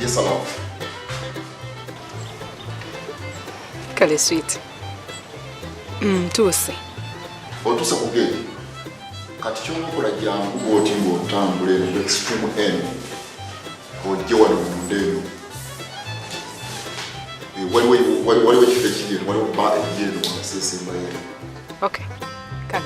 Yes, hello. Kale sweet. Tuse. Otusa kugeli. Kati ky'okola jangu bw'oti ng'otambula eno extreme end. Ojje wano mu ndeeno. Waliwo ekifo ekiri eno, waliwo bba ejja eno wanaseesemba eno. Okay. Kale.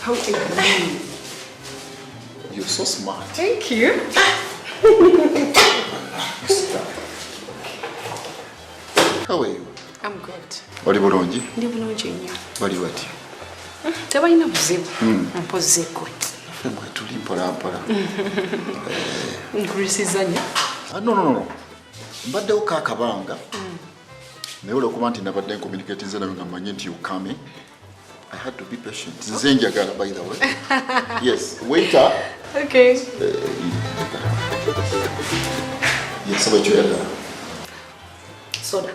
How are you? You're so smart. Thank you. How are you? I'm good. Oli bulungi? Ndi bulungi nnyo. Bali wati? Tebalina buzibu. Mpozeeko. Femwe tuli mpolampola. Nkurisiza nnyo. No. Mbaddewo kaakabanga. Naye olw'okuba nti nabadde communicating nze nawe nga mmanyi nti you coming. I had to be patient. Nze njagala, by the way. Yes, waiter. Okay. Yes, what you have? Soda.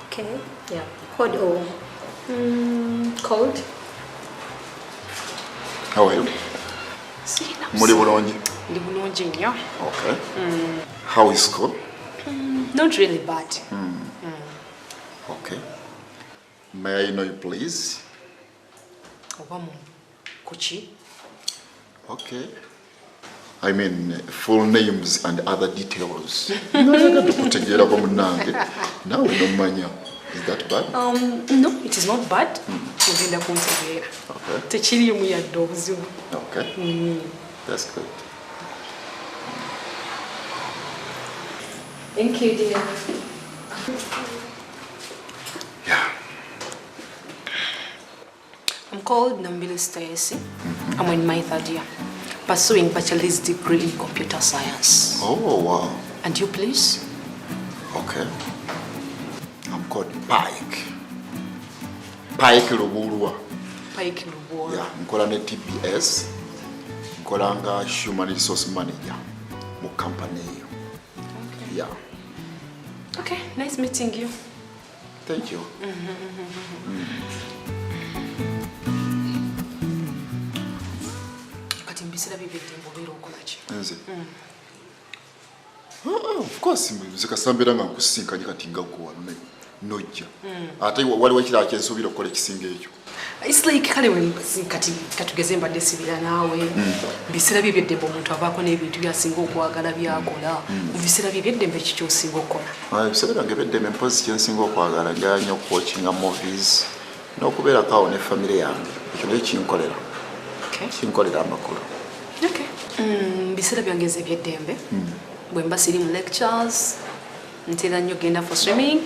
Okay. Yeah. Hot or cold? How are you? Muli bulungi? Ndi bulungi nnyo. Okay. How is school? Not really bad. Okay. May I know you, please? Obamu kuchi? Okay. I mean, full names and other details. Nayagadde kwa munange. Nawe nomanya. Is that bad? No, it is not bad. Mugenda kuntegeera. Okay. Tekiriimu yadde obuzibu. Okay. That's good. Thank you, dear. Yeah. I'm called Nambili Stacy. I'm in my third year, pursuing bachelor's degree in computer science. Oh, wow. And you, please? Okay. I'm called Pike. Pike Lubulwa. Pike Lubulwa. Yeah, nkola ne TBS. Nkola nga human resource manager mu company eyo. Okay. Yeah. Okay, nice meeting you. Thank you. Kati mbisira bibedde mbobeera okola ki? Nze. Of course, nze kasambira nga nkusinkanye kati nga gwe wano nojja. Ate waliwo ekirala kyensuubira okukola ekisinga ekyo. It's like kale kati katugeze mbadde sibira naawe. Mbisira byeby'eddembe omuntu avaako n'ebintu byasinga okwagala byakola. Mu biseera byeby'eddembe ki ky'osinga okukola? Ebiseera byange eby'eddembe mpozi kyensinga okwagala njala nnyo okuwatchinga movies n'okubeerako awo ne famire yange. Ekyo naye kinkolera. Kinkolera amakulu. Okay. Biseera byange eby'eddembe. Bwe mba siri mu lectures, ntera nnyo genda for swimming.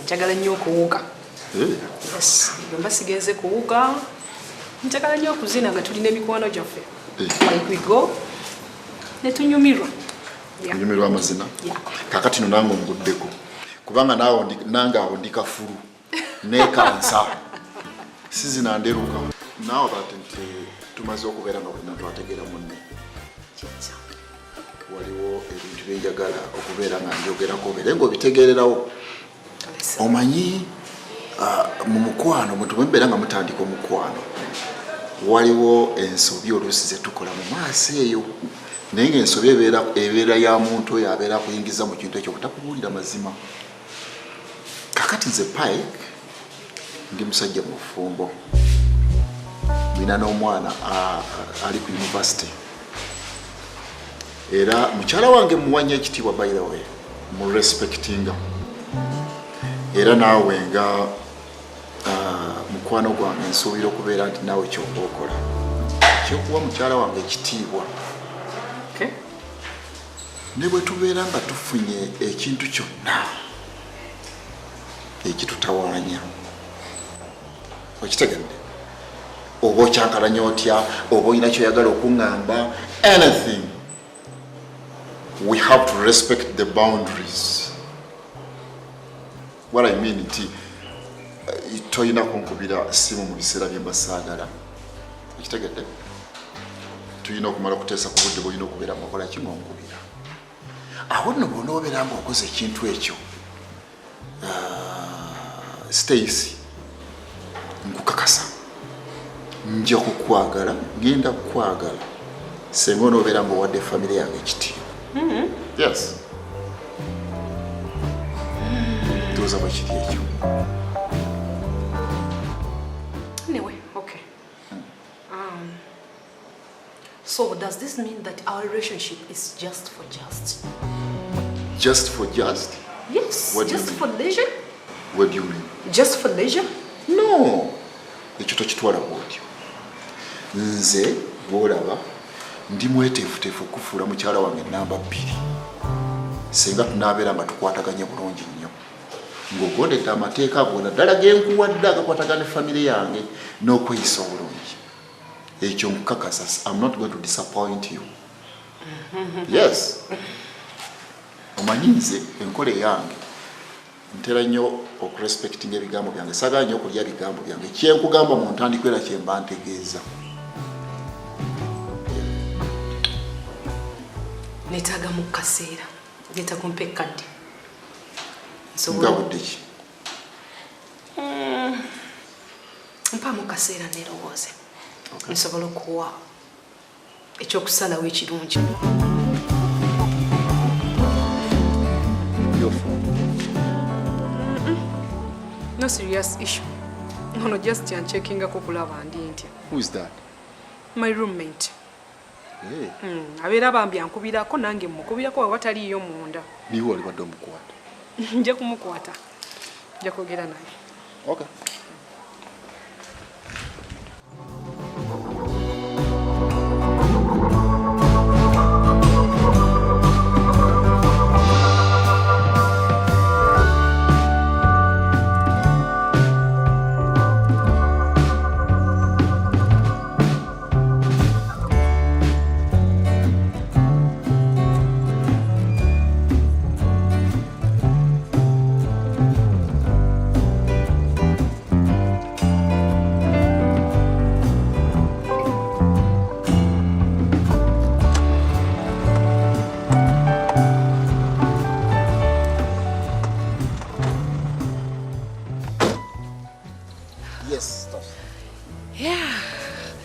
Njagala nnyo okuwuga. Yes, bwe mba sigenze kuwuga, njagala nnyo okuzina nga tulina emikwano gyaffe. Like we go, ne tunyumirwa. Kunyumirwa amazina? Kakati no nange onguddeko. Kubanga nange awo ndi kafulu. Neekansa. Sizina nderuka. Now that tumaze okubeera nga bonna twategeera munne. Waliwo ebintu byenjagala okubeera nga njogerako obeere ng'obitegeererawo. Omanyi mu mukwano muntu bwe mubeera nga mutandika omukwano waliwo ensobi oluusi ze tukola mu maaso eyo naye ng'ensobi ebeera ya muntu oyo abeera akuyingiza mu kintu ekyo butakubuulira mazima. Kakati nze Pike ndi musajja mu fumbo, nina n'omwana ali ku university era mukyala wange muwanya ekitiibwa by the way mu respectinga era naawe nga mukwano gwange nsuubira okubeera nti naawe kyoba okola kyokuwa mukyala wange ekitiibwa Okay. Ne bwe tubeera nga tufunye ekintu kyonna ekitutawaanya okitegedde oba okyankalanya otya oba olina kyoyagala okuŋŋamba anything, we have to respect the boundaries. What I mean nti toyina kunkubira simu mu biseera bye mbasaagala okitegedde, tuyina okumala kuteesa ku budde bwolina okubeera mukola ki ng'onkubira. Awo nno bw'onoobeera ng'okoze ekintu ekyo Stacy nkukakasa nja kukwagala, ngenda kukwagala senga onoobeera ng'owadde famire yange ekitiibwa. Yes. Tuuza bwe kiri ekyo. Anyway, okay. So does this mean that our relationship is just for just? Just for just? Yes. What do you just mean? for leisure? What do you mean? Just for leisure? No. Ekyo tokitwala bwotyo. Nze bw'olaba ndi mweteefuteefu okufuula mukyala wange namba 2 singa tunaabeera nga tukwataganye bulungi nnyo ng'ogondedde amateeka ago naddala genkuwadde agakwatagana famire yange n'okweyisa obulungi. Ekyo nkukakasa, I'm not going to disappoint you. Yes. Omanyi nze enkola yange ntera nnyo okurespectinga ebigambo byange, saagala nnyo okulya bigambo byange. Kyenkugamba mu ntandikwa era kye mba ntegeeza. Neetaaga mu kaseera, neetaaga kumpa ekkadde. Nga budde ki? Mpaamu kaseera neerowooze. Nsobola okuwa ekyokusalawo ekirungi. No serious issue. No, just checking up kulaba ndi ntya. Who is that? My roommate. Hey. Abeera bambi ankubirako nange mukubirako wataliyo munda. Niwe olibadde omukwata. Nja kumukwata. Nja kwogera naye. Okay.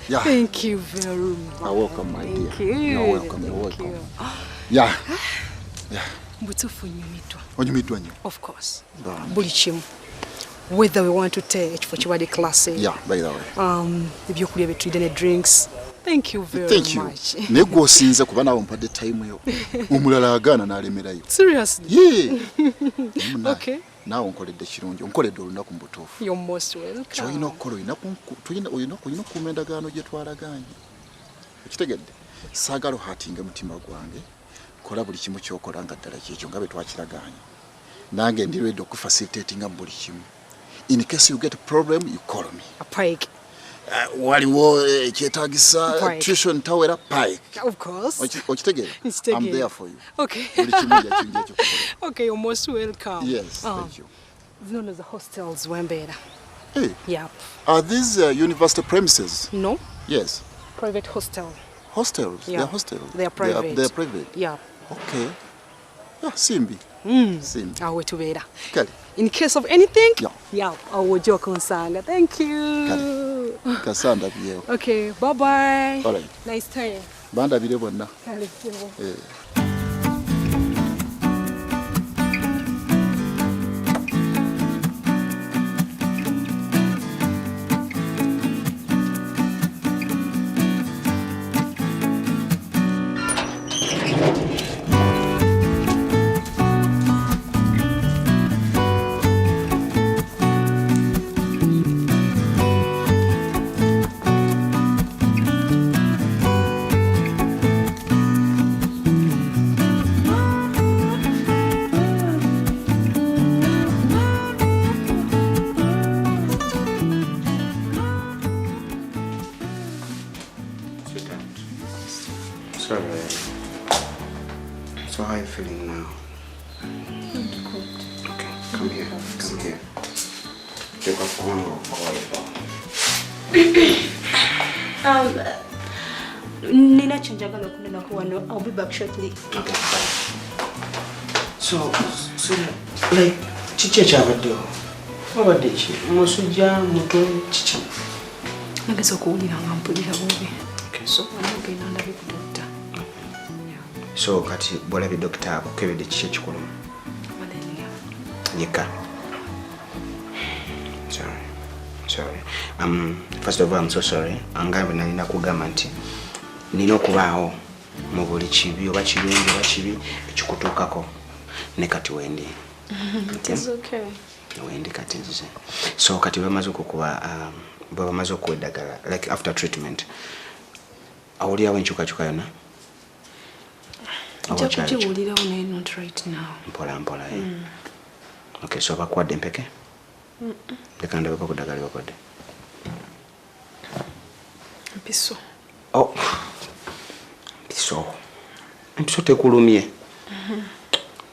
Yeah. Thank you very much. You're welcome, my dear. Thank you. You're welcome. You're Thank welcome. you. Yeah. Yeah. Mbutufu nyumitwa. Onyumiddwa nnyo. Of course. Bambi. Buli kimu. Whether we want to take ekifo kibadde class. Yeah, by the way. Ebyokulya betulidde ne drinks. Thank you very Thank you. much. Naye gwe osinze kuba naawe ompadde time yo. Omulala agaana n'alemerayo. Seriously? Yeah. Okay. Naawe onkoledde kirungi. Onkoledde olunaku mu butuufu. You're most welcome. Ky'olina okukola olina okuuma endagaano gye twalagaanye. Okitegedde? Saagala ohatinga mutima gwange. Kola buli kimu ky'okola nga ddala kyekyo nga bwe twakiragaanye. Nange ndi ready okufacilitatinga buli kimu. In case you get a problem, you call me. A pike. Waliwo kyetaagisa tuition tawera pike. Of course. Okitegere? I'm there for you. Okay. Buli kimu ky'akinja ekyokukola. Okay, you're most welcome. Yes, thank you. Zino the hostels wembeera. Hey, Yep. are these university premises? No, Yes. private hostel. Hostels? Yeah. They're hostels? They are private. They're private? Yeah. Okay. Yeah, Simbi. Simbi. Awe tubeera. Kale. In case of anything, Yeah. awo ojja okunsanga. Thank you. Kale. Kasanda byewo. Okay, bye-bye. All right. Nice time. Bandabire bonna. Kale, Eh. feeling now? Good. Okay, come here. Come here. Take off one more. Nina chenjagala kunena kuwano. I'll be back shortly. Okay, fine. So like, chichi chabadde. Wabadde ki? Musujja muto chichi. Nageza okuwulira nga mpulira bubi. So ogenda ndabe ku dokita. So kati bwolabye dokita akukebedde kiki ekikuluma? Malaria. Yeka. Sorry. First of all, I'm so sorry. Angambe nalina kugamba nti nina okubaawo mu buli kibi oba kirungi oba kibi ekikutuukako ne kati wendi. It is okay. Wendi kati nzize. So kati bamaze okukuba bamaze okuweddagala like after treatment. Awulirawo enkyukakyuka yonna? Nja kugiwulirawo naye not right now. Mpola. Okay, so bakwadde empeke? Leka ndabe bakudagala bakwadde. Mpiso. Oh. Mpiso tekulumye.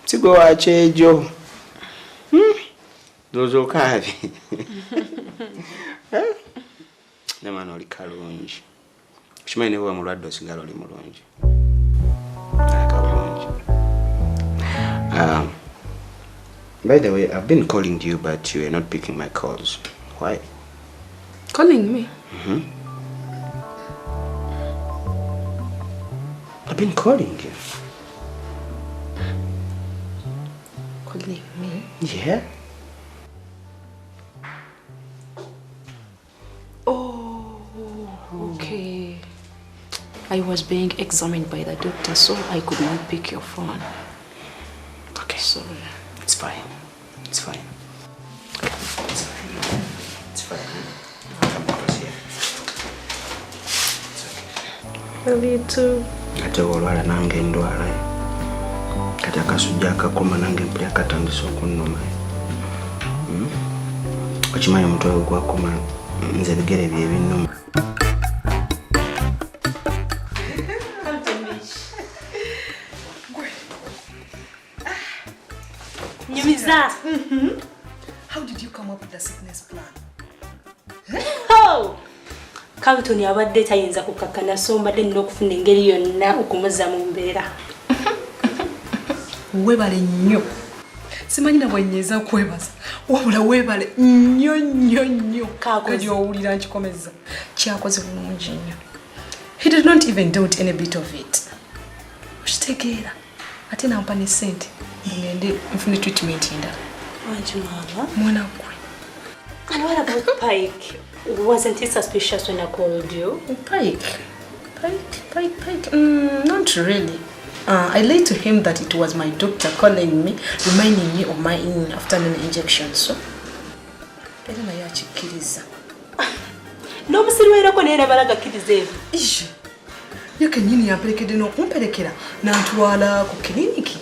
Sigwe wakyejo. Dozo kabi. Namana oli kalungi. Shimanyi ne bwa mulwadde osigala oli mulungi. By the way, I've been calling you, but you are not picking my calls. Why? Calling me? I've been calling you. Calling me? Yeah? Oh, okay. I was being examined by the doctor, so I could not pick your phone. Okay. Sorry. It's fine. It's fine. Okay. It's fine. Come across here. It's okay. Love you too. Ate olwala nange ndwala. Kati akasujja akakoma nange mpulira katandise okunnuma. Okimanyi omutwe gwakoma nze ebigere bye binnuma. How did you come up with the sickness plan? Oh! Carlton yabadde tayinza kukakkana so mbadde nina okufuna engeri yonna okumuzza mu mbeera. Webale nnyo. Simanyi na bwennyeza kwebaza. Wabula webale nnyo. Kati owulira nkikomeza. Kyakoze bulungi nnyo. He did not even doubt any bit of it. Okitegeera. Ate nampa ne ssente. Ngende nfune treatment endala. Anti mama. Mwana gwe. And what about Pike? Wasn't he suspicious when I called you? Pike. Not really. I laid to him that it was my doctor calling me, reminding me of my afternoon injection. So, I don't know what you No, Mr. Wera, I never got kiddies. Ish. You can use your precedent or umpelekera. Nantuala ku clinic.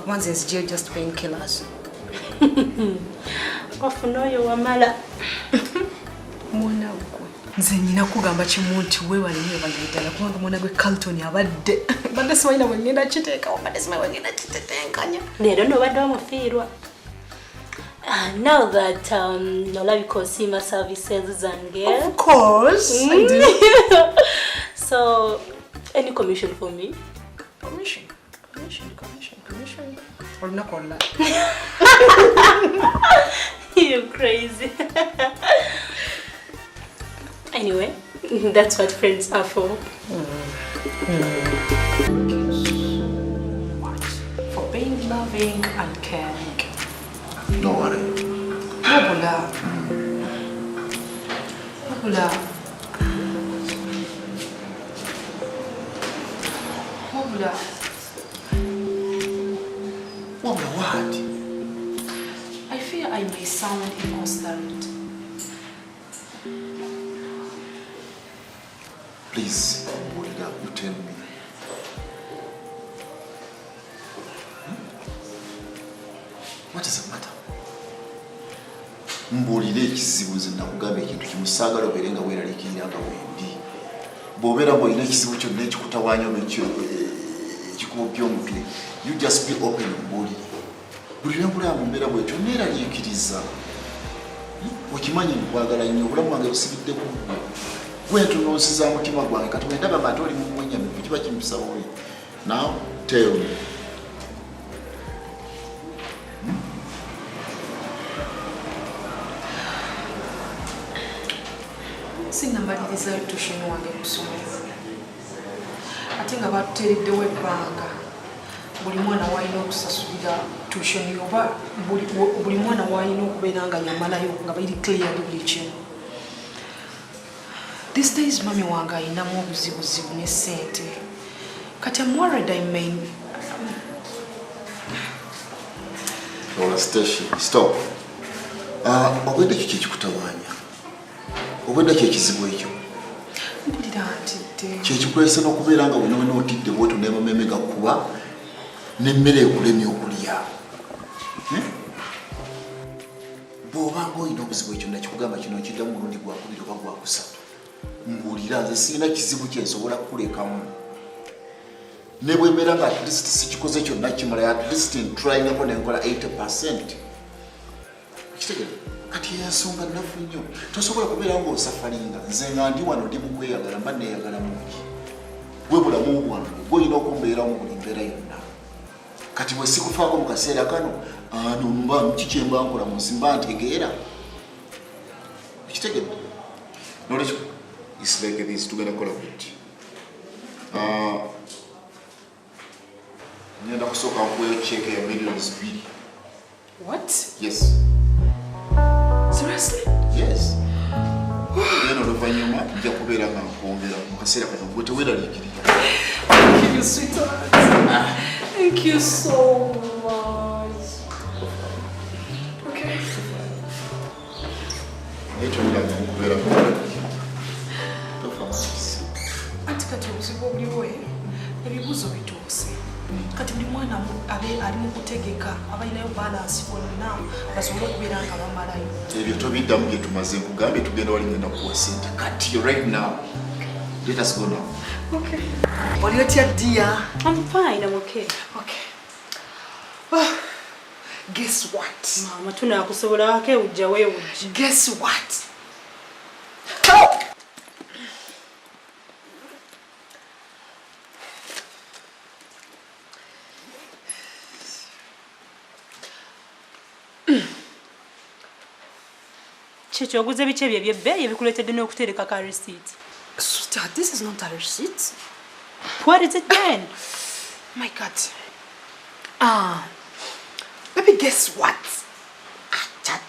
Once is just painkillers. Ofuna yo wamala. Mwana gwe. Nze nyina kugamba kimu nti weewale nnyo banyayitala kubanga mwana gwe Carlton abadde. Badde simanyi bwe ngenda kiteekawo, badde simanyi bwe ngenda kitetenkanya. Leero n'obadde wamufiirwa. Now that Nolabiko Sima services and girl. Of course. I do. So, any commission for me? Commission. Or not on that. You're crazy. Anyway, that's what friends are for. What? For being loving and caring. No worry. Wabula. What? I fear I may sound inconsiderate. Please, you tell me. What is the matter? Mbulire ekizibu nze nakugamba ekintu kimu saagala obeere nga weeraliikirira nga wendi. Bw'obeera ng'olina ekizibu kyonna ekikutawaanya ebikubo by'omutwe you just be open mbulire buli lwembula mumbeera bwekyo neeraliikiriza okimanyi nkwagala nnyo obulamu bwange busibidde ku gwentunoosiza mutima gwange kati wendaba nga ate oli mumwenyamivu kiba kimusawoye now tell me sinnamalirizayo tushoni wange kusomero ate nga batuteereddewo ebbanga buli mwana waalina okusasulira tushoni oba buli mwana waalina okubeera nga yamalayo nga biri clear buli kimu. These days mami wange ayinamu obuzibuzibu ne ssente kati I'm worried I may stop obwedde kiki ekikutawaanya obwedde kyekizibu ekyo mpulira ntidde kyekikulesa n'okubeera nga wenawena otidde bwetu n'emameme gakuba n'emmere ekulemya okulya bw'obanga olina obuzibu ekyo nakikugamba kino nkiddamu mulundi gwakubiri oba gwakusatu mbuulira nze sirina kizibu kyensobola kukulekamu ne bwembeera nga at least sikikoze kyonna kimala at least ntryingako nenkola 80%. Kitegere kati yensonga nnafu nnyo tosobola kubeera ng'osafalinga nze nga ndi wano ndi mukweyagala mba neeyagala mungi gwe bulamu bwange gwe olina okumbeeramu buli mbeera yonna kati bwe sikufaako mu kaseera kano ano mba kiki mba nkola mu nsi mba ntegeera kitegere nolwekyo it's like this tugenda kukola buti ngenda kusooka nkuweyo check ya millions 2. What? Yes. Seriously? Yes. Yeno oluvanyuma nja kubeera nga nkwongera mu kaseera kano gwe teweeraliikirira. Thank you, sweetheart. Thank you so much. Okay. Ekyo ndanga okubeera anti kati obuzibu obuliwo ebibuuzo bituuse kati buli mwana ali mu kutegeka abalinayo balansi bonna basobole okubeera nga bamalayo ebyo tobiddamu bye tumaze nkugambye tugenda wali ngenda kuwa sente kati right now let us go now. Okay. Oli otya dear? I'm fine, I'm okay. Okay. Oh, guess what? Mama tunakusobola wake ujja wewe. Guess what? Checho oguze biche bye byebbe ebikuletedde n'okutereka ka receipt. Sweetheart, this is not a receipt. What is it then? My God. Baby, guess what? Cha.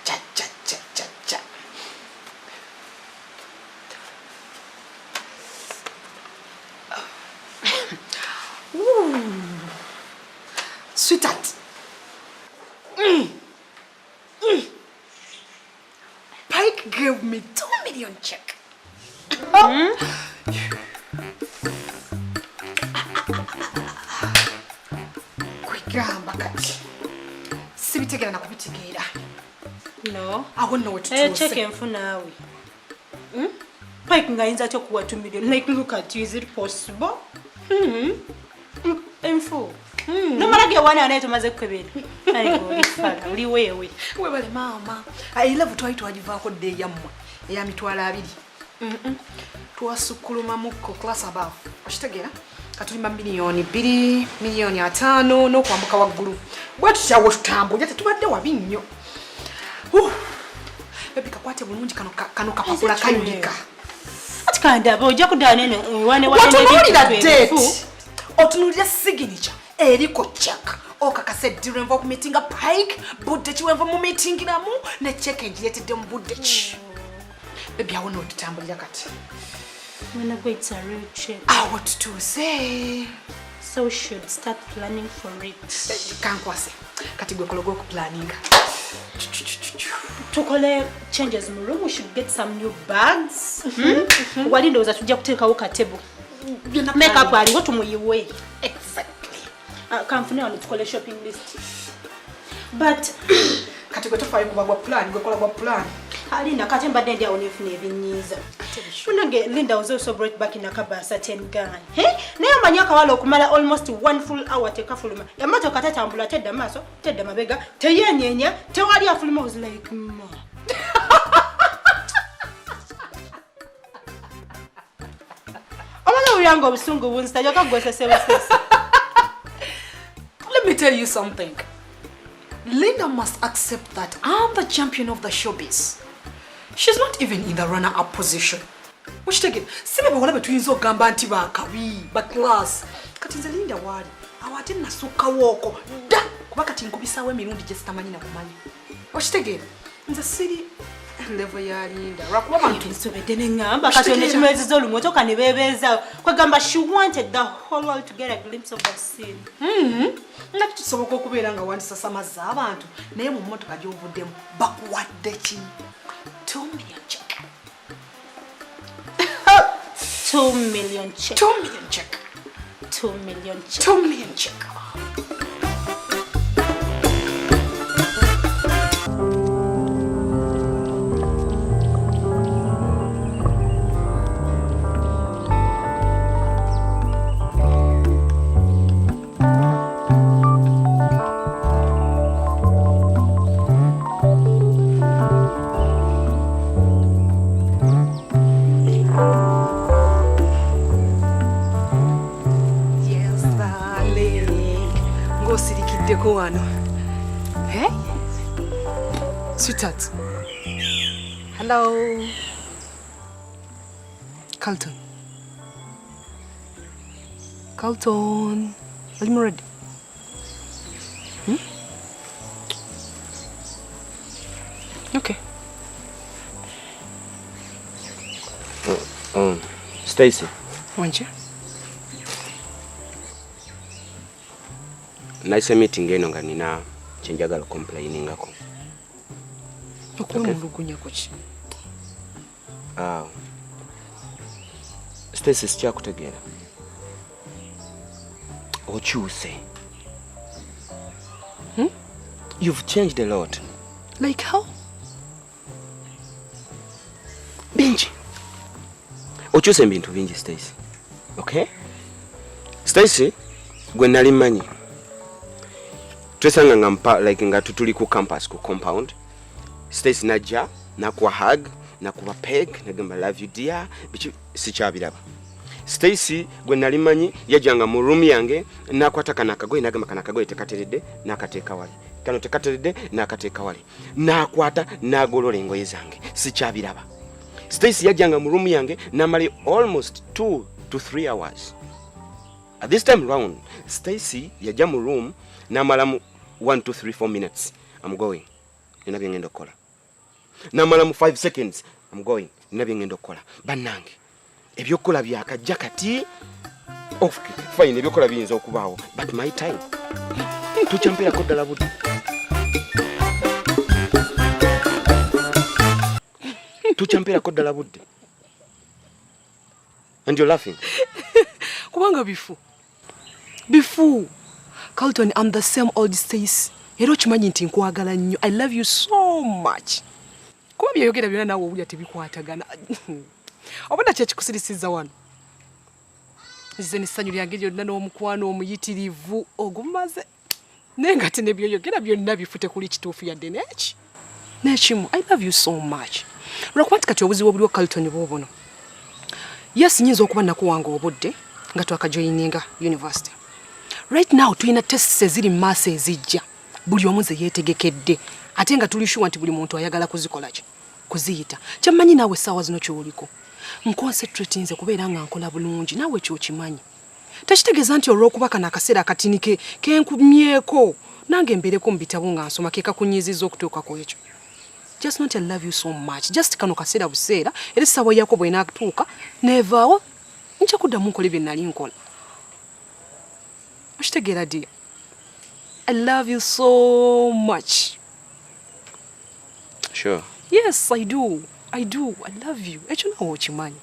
Sweetheart. Pike gave me 2 million check. Kwigamba kati. Sibitegera na kubitegeera. No. I won't know what to do. Check enfu nawe. Pike ngayinza atyo kuwa 2 million. Like look at you, is it possible? Enfu. No marage wana anayetumaze kukebera. Ayigo ifala uli wewe. Webale mama. I love to ajivaako de yamwe. Ya mitwala 2. Twasukuluma muko class above. Okitegera? Katulima milioni 2, milioni 5 no kwambuka waggulu. Bwatu kyawo tutambulya tetubadde wabi nnyo. Baby kakwate bulungi kano kapapula kanyika. Ati kandaba ojja kudaanene wane otunulira date. Otunulira signature eriko check. Okakase diro enva ku meeting Pike budde kiwenva mu meeting namu ne check enjiretedde mu budde ki. Baby awo no tutambulira kati. When I go, it's a real check. What to say? So we should start planning for it. Kankwase. Kati gwe kologo ku planning. Tukole changes mu room. We should get some new bags. Wali ndoza tujja kuteekawo ka table. Make up ali what tumuyiwe. Exactly. Kamfune on tukole shopping list. But kati gwe tofayo kuba gwa plan, gwe kola gwa plan. Linda, kati mbadde ndi awo nefuna ebinyiiza. Munange Linda was also brought back in a car by a certain guy. Naye omanyi akawala okumala almost 1 full hour tekafuluma. Emmotoka tatambula tedda maaso, tedda mabega, teyeenyeenya, tewali afuluma. Was like, ma. Omwana obusungu bunzita joka gwesesebwa sese. Let me tell you something. Linda must accept that I'm the champion of the showbiz. She's not even in the runner-up position. Which take it? Sibe bawala betwinzo ogamba nti bakabi, ba class. Kati nze Linda wali. Awate nasuka woko. Da kuba kati nkubisawo emirundi gye sitamanyi na kumanyi. Which take it? Nze siri level ya Linda. Rakuba bantu nsobedde nengamba kati onekimweziza olumotoka ne beebeeza kwegamba she wanted the whole world to get a glimpse of the scene. Nga kisoboka okubeera nga wandisasamaza abantu naye mu mmotoka gy'ovuddemu bakuwadde ki? 2 million check. 2 million check. 2 million check. 2 million check. 2 million check. Hey? Sweetheart. Hello. Carlton. Carlton. Are you ready? Okay. Stacy. Wanje? Nice meeting eno nga nina kyenjagala complainingako. Okumulugunya kuki? Stacy sikyakutegeera. Okyuse. You've changed a lot. Like how? Bingi. Okyuse ebintu bingi Stacy. Okay? Stacy, gwe nali mmanyi. Twesanga nga tutuli ku campus ku compound. Stacy najja nakuwa hug nakuba peg nagamba love you dear bichi sikyabiraba. Stacy gwe nali manyi yajjanga mu room yange nakwata kanakagoye nagamba kanakagoye tekateredde nakateeka wali kano tekateredde nakateeka wali nakwata nagolola engoye zange sikyabiraba. Stacy yajjanga mu room yange namali almost 2 to 3 hours. At this time round Stacy yajja mu room namala mu 1 2 3 4 minutes I'm going nina byengendo kola namala mu 5 seconds I'm going nina byengendo kola bannange ebyokola byakajja kati off fine ebyokola biyinza okubaawo but my time tuchampera ko ddala budde tuchampera ko ddala budde and you're laughing kubanga before Carlton, I'm the same old Stacy. Ero chimanyi nti nkwagala nnyo. I love you so much. Kuba byeyogera byonna nawe obulya tebikwatagana. Obadde kyekikusirisiza wano. Nze n'essanyu lyange lyonna n'omukwano omuyitirivu ogumaze. Naye nga tene byeyogera byonna bifute kuli kituufu yadde n'eki. N'ekimu, I love you so much. Lwakuba nti kati obuzibu obuliwo Carlton bwobuno. Yes, nyinza okuba nakuwanga obudde nga twakajoyininga university. Right now tuina tests eziri maaso ezijja. Buli omu ze yeetegekedde. Ate nga tuli sure nti buli muntu ayagala kuzikola ki? Kuziyita. Kyammanyi naawe essaawa zino ky'oliko. Nconcentrate nze kubeera nga nkola bulungi naawe ky'okimanyi. Tekitegeeza nti olw'okuba kana akaseera akatini kenkumyeko nange mbeereko mu bitabo nga nsoma ke kakunyiizizza okutuukako ekyo. Just not I love you so much. Just kano kaseera buseera era essaawa yako bw'enaatuuka neevaawo nja kuddamu nkola bye nnali nkola. Oshtegera dear. I love you so much. Sure. Yes, I do. I love you. Ekyo nawe okimanyi.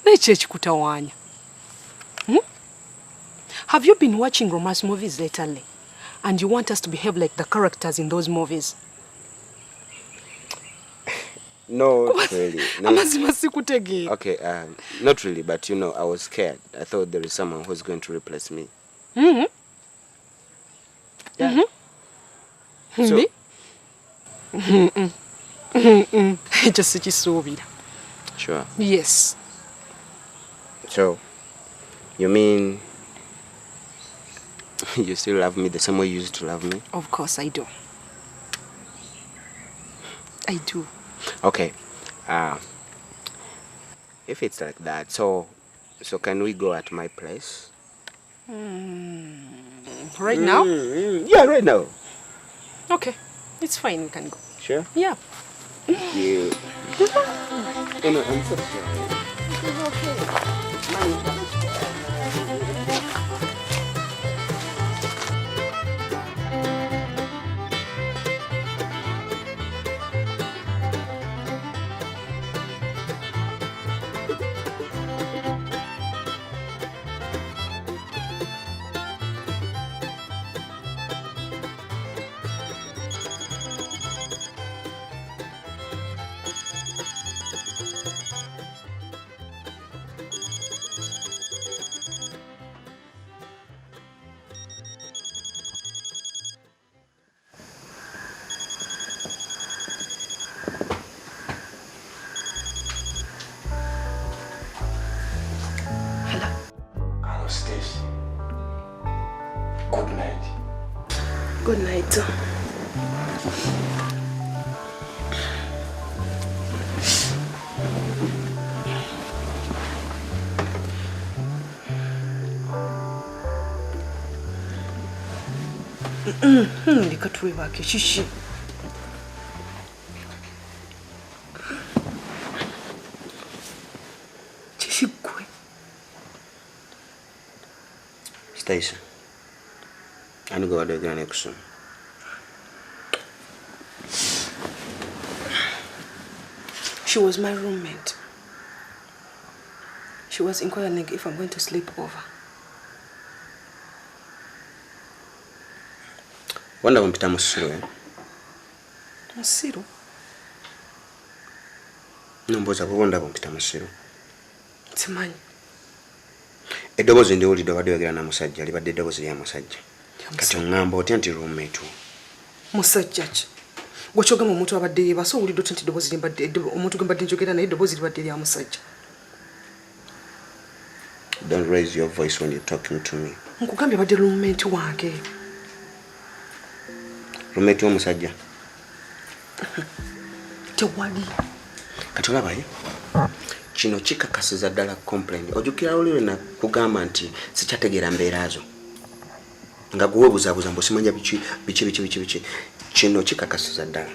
Naye kyekikutawaanya. Have you been watching romance movies lately? And you want us to behave like the characters in those movies? No, really. No. Okay, not really, but you know, I was scared. I thought there is someone who's going to replace me. Yeah. So, sure. Yes. So, you mean you still love me the same way you used to love me? Of course I do. I do. Okay. If it's like that, so can we go at my place? Right now? Yeah, right now. Okay. It's fine, we can go. Sure? Yeah. Thank you. No, I'm so sorry. Good night. Good night. Reka twebake shishi. Chishikwe. Stacy. I'm going to go next soon. She was my roommate. She was inquiring if I'm going to sleep over. Wanda mpita musiro eh? Musiro? Nomboza wanda mpita musiro. Simanyi. Edobozi ndiwulidde obadde oyogera na musajja libadde edobozi lya musajja. Kati ongamba otya nti roommate wo? Musajja ki? Gwe kyogamba omuntu abadde yeebase owulidde otya nti edobozi limbadde omuntu gwe mbadde njogera naye edobozi libadde lya musajja. Don't raise your voice when you're talking to me. Nkugambye abadde roommate wange. Roommate w'omusajja? Tewali. Kati olabaye? Kino kikakasiza ddala complain. Ojjukira olwe na kugamba nti sikyategeera mbeera zo. Nga gwe buzaabuza mbu simanya biki. Kino kikakasiza ddala.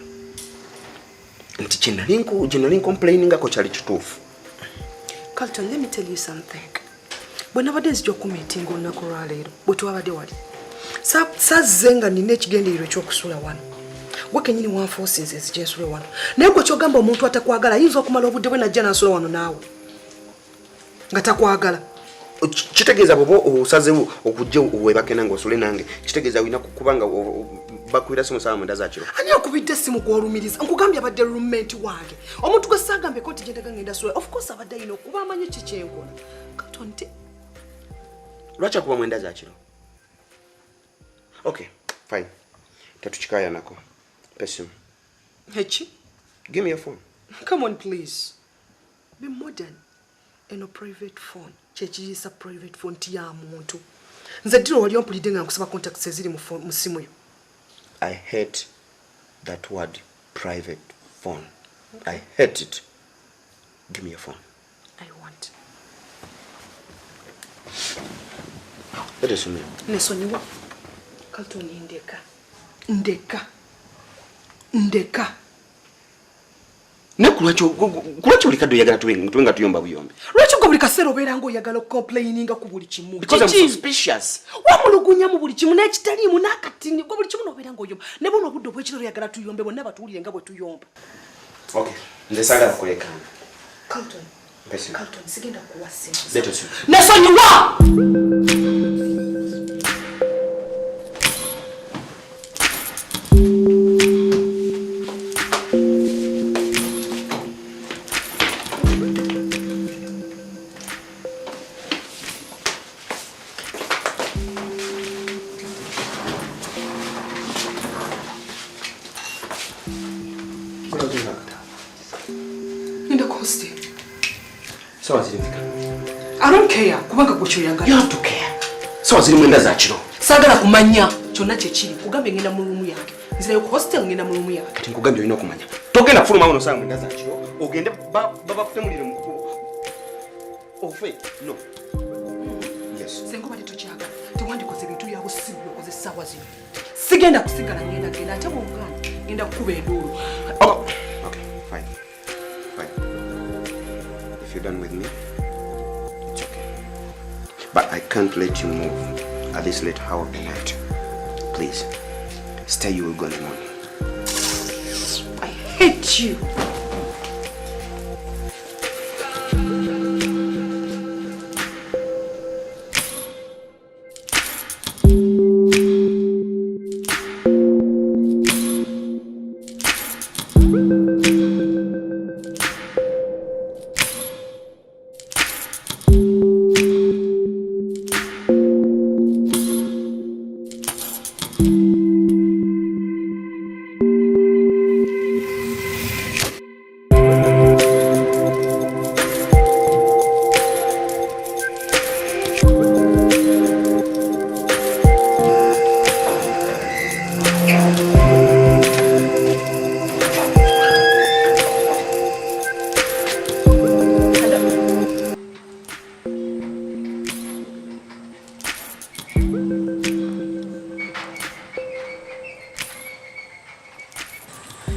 Nti kino complaining ako kyali kituufu. Carlton, let me tell you something. Bwe nabadde nzija okumiitinga olunaku lwaleero bwe twabadde wali. Sazze nga nina ekigendererwa ekyokusula wano. Gwe kennyini wanfoosinze nzija nsule wano. Naye gwe kyogamba omuntu atakwagala ayinza okumala obudde bwe najja nansula wano naawe. Nga takwagala. Kitegeeza bwoba osazeewo okujja weebake nange osule nange. Kitegeeza wina kubanga bakuira simu saa mwenda za kiro. Ani akubidde essimu gw'olumiriza? Nkugambye abadde roommate wange. Omuntu gwe saagambeko nti gyendaga ngenda sula. Of course abadde ayina okuba amanyi ki kyenkola. Carlton nti. Lwaki akuba mwenda za kiro? Okay, fine. Tatuchikaya nako. Pesimu. Hechi? Give me your phone. Come on, please. Be modern. Eno private phone. Chechiyisa private phone ti ya muntu. Nze diro wali ompulidde nga nkusaba contacts eziri mu simu yo. I hate that word private phone. Okay. I hate it. Give me your phone. I want. Let us see. Nesonyiwa. Carlton ndeka. Kulwaki buli kadde oyagala tuwenga tuyomba buyombi? Lwaki gwe buli kaseera obeera ng'oyagala complaininga ku buli kimu? Because I'm suspicious. Wamulugunya mu buli kimu n'ekitaliimu n'akatini gwe buli kimu n'obeera ng'oyomba. Ne bona obudde obw'ekiro oyagala tuyombe bonna batuwulire nga bwe tuyomba. Okay, nze saagala kukolekanga. Carlton, sigenda kuwa ssente. Let us see. Nesonyiwa! hostel. Sawa zilimika. I don't care. Kubanga kuchoyagala. You have to care. Sawa zilimwenda za kiro. Sagala kumanya kyonna kyekiri kugambe ngenda mu room yange. Nzira ku hostel ngenda mu room yange. Kati nkugambye olina okumanya. Togenda kufuluma uno saa mwenda za kiro. Ogende babafute mulire mukulu. Ofe? No. Yes. Sengo bali tukyagala. Tewandikoze bintu bya busibu okoze essaawa zino. Sigenda kusigala ngenda ate bwongana ngenda kukuba enduulu. Okay, fine. If you're done with me, it's okay. But I can't let you move at this late hour of the night. Please, stay, you will go in the morning. I hate you.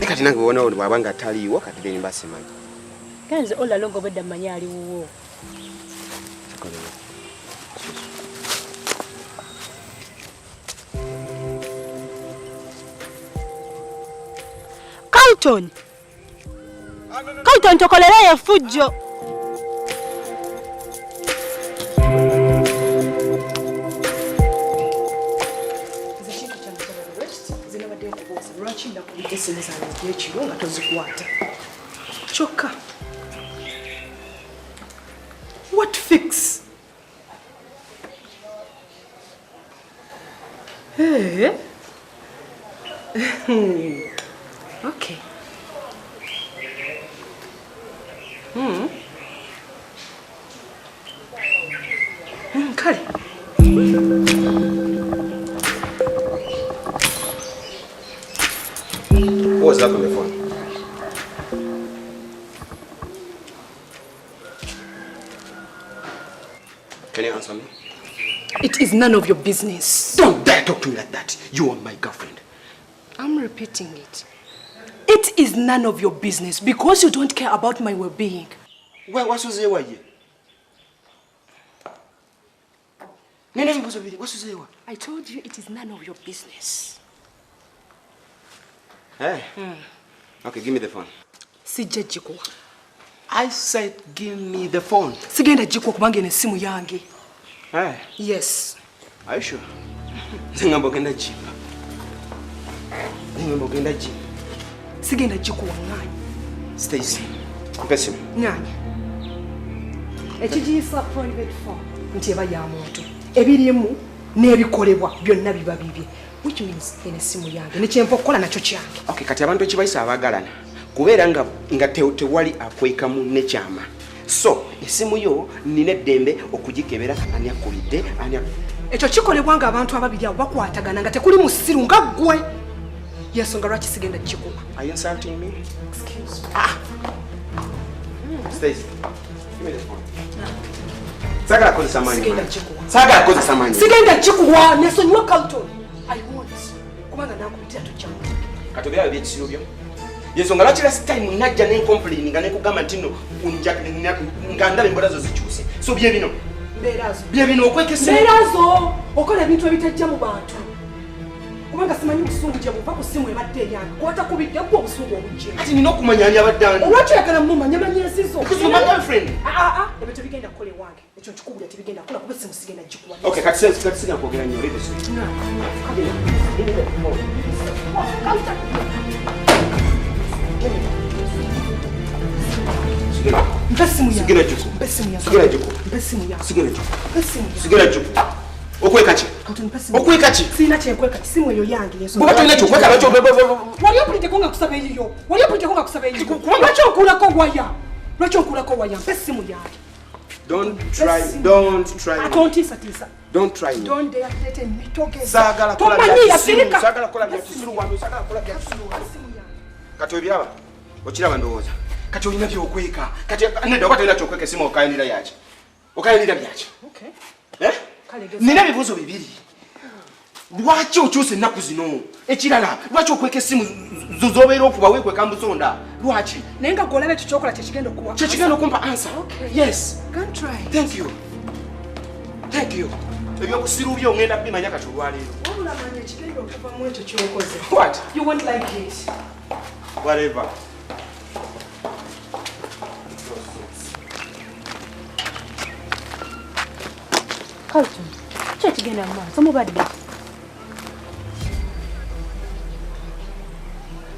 Kati nange wona wabanga taliiwo kati then mbasimanyi. Kanze olalongo bedda manyi ali wuwo. Carlton tokolera ya fujjo. What fix? Hey. Okay. Kale. What was that on the phone? Can you answer me? It is none of your business. Don't dare talk to me like that. You are my girlfriend. I'm repeating it. It is none of your business because you don't care about my well-being. Why? What's your say? I told you it is none of your business. Hey. Okay, give me the phone. Sijja jikuwa. I said give me the phone. Sigenda jikuwa kubanga ene simu yange. Hey. Yes. Are you sure? Ngamba genda jipa. Ngamba genda jipa. Sigenda jikuwa ngani. Stacy. Mpesimu. Ngani. Ekijisa private phone. Nti eba ya muntu. Ebirimu n'ebikolebwa byonna biba bibye. Which means ene simu yange. Nekyempa okukola nakyo kyange. Okay, kati abantu ekibayisa abagalana. Kubeera nga tewali akwekamu nekyama. So, esimu yo nina eddembe okugikebera ani akubidde ani. Ekyo kikolebwa nga abantu ababiri abo bakwatagana nga tekuli musiru nga ggwe. Yensonga lwaki sigenda kikuwa. Are you insulting me? Excuse me. Stacy, give me the phone. Sagala kozesa maanyi. Sigenda kikuwa. Sagala kozesa maanyi. Sigenda kikuwa. Nesonyiwa Carlton. I want. Kubanga nakubitira tujjamu. Katogera byekisiro byo. Yensonga lwaki last time najja n'encomplain nga nekugamba nti no nga ndaba embola zo zikyuse. So bye bino. Mbeerazo. Bye bino okwekesa. Mbeerazo. Okola ebintu ebitajja mu bantu. Kubanga simanyi busungu gye buva ku simu ebadde eyange. Kw'otakubidde gwe obusungu obujje. Ati nina okumanya ani abadde ani. Olwaki oyagala mumanya ensizo. Because you're my girlfriend. Ebyo tebigenda kukola ewange. Ekyo nkikubulya tebigenda kukola kuba simu sigenda gikuwa. Okay, kati sigenda kwogera nnyo. Leave this. Sigera juku. Sigera juku. Sigera juku. Sigera juku. Okweka ki? Okweka ki? Sina kyenkweka ki simu eyo yange yeso. Bwe tulina kyokweka nakyo. Wali opulidde konga kusaba eyo. Wali opulidde konga kusaba eyo. Kubanga kyokulako gwaya. Lwaki onkulako wayampa essimu yange? Don't try. Don't try. Atontiisatiisa. Don't try. Don't dare kuleta emitogeza. Saagala kola byakisimu. Saagala kola byakisimu wano. Saagala kola byakisimu wano. Kati obiraba? Okiraba ndowooza. Kati olina by'okweka. Kati nedda oba tolina ky'okweka essimu okayinira yaki? Okayinira byaki? Okay. Nina ebibuuzo bibiri. Lwaki okyusa ennaku zino? Ekirala, lwaki okweka essimu z'obeera okuba weekweka mbusonda? Lwaki? Naye nga gw'olaba ekyo ky'okola kyekigenda okuwa. Kyekigenda okumpa answer. Yes. Go and try. Thank you. Thank you. Ebyobusiru byo ngenda bimanya kati olwaleero. Wabula manya ekigenda okuvamu ekyo ky'okoze. What? You won't like it. Whatever. Carlton, kyekigenda mu maaso mubadde.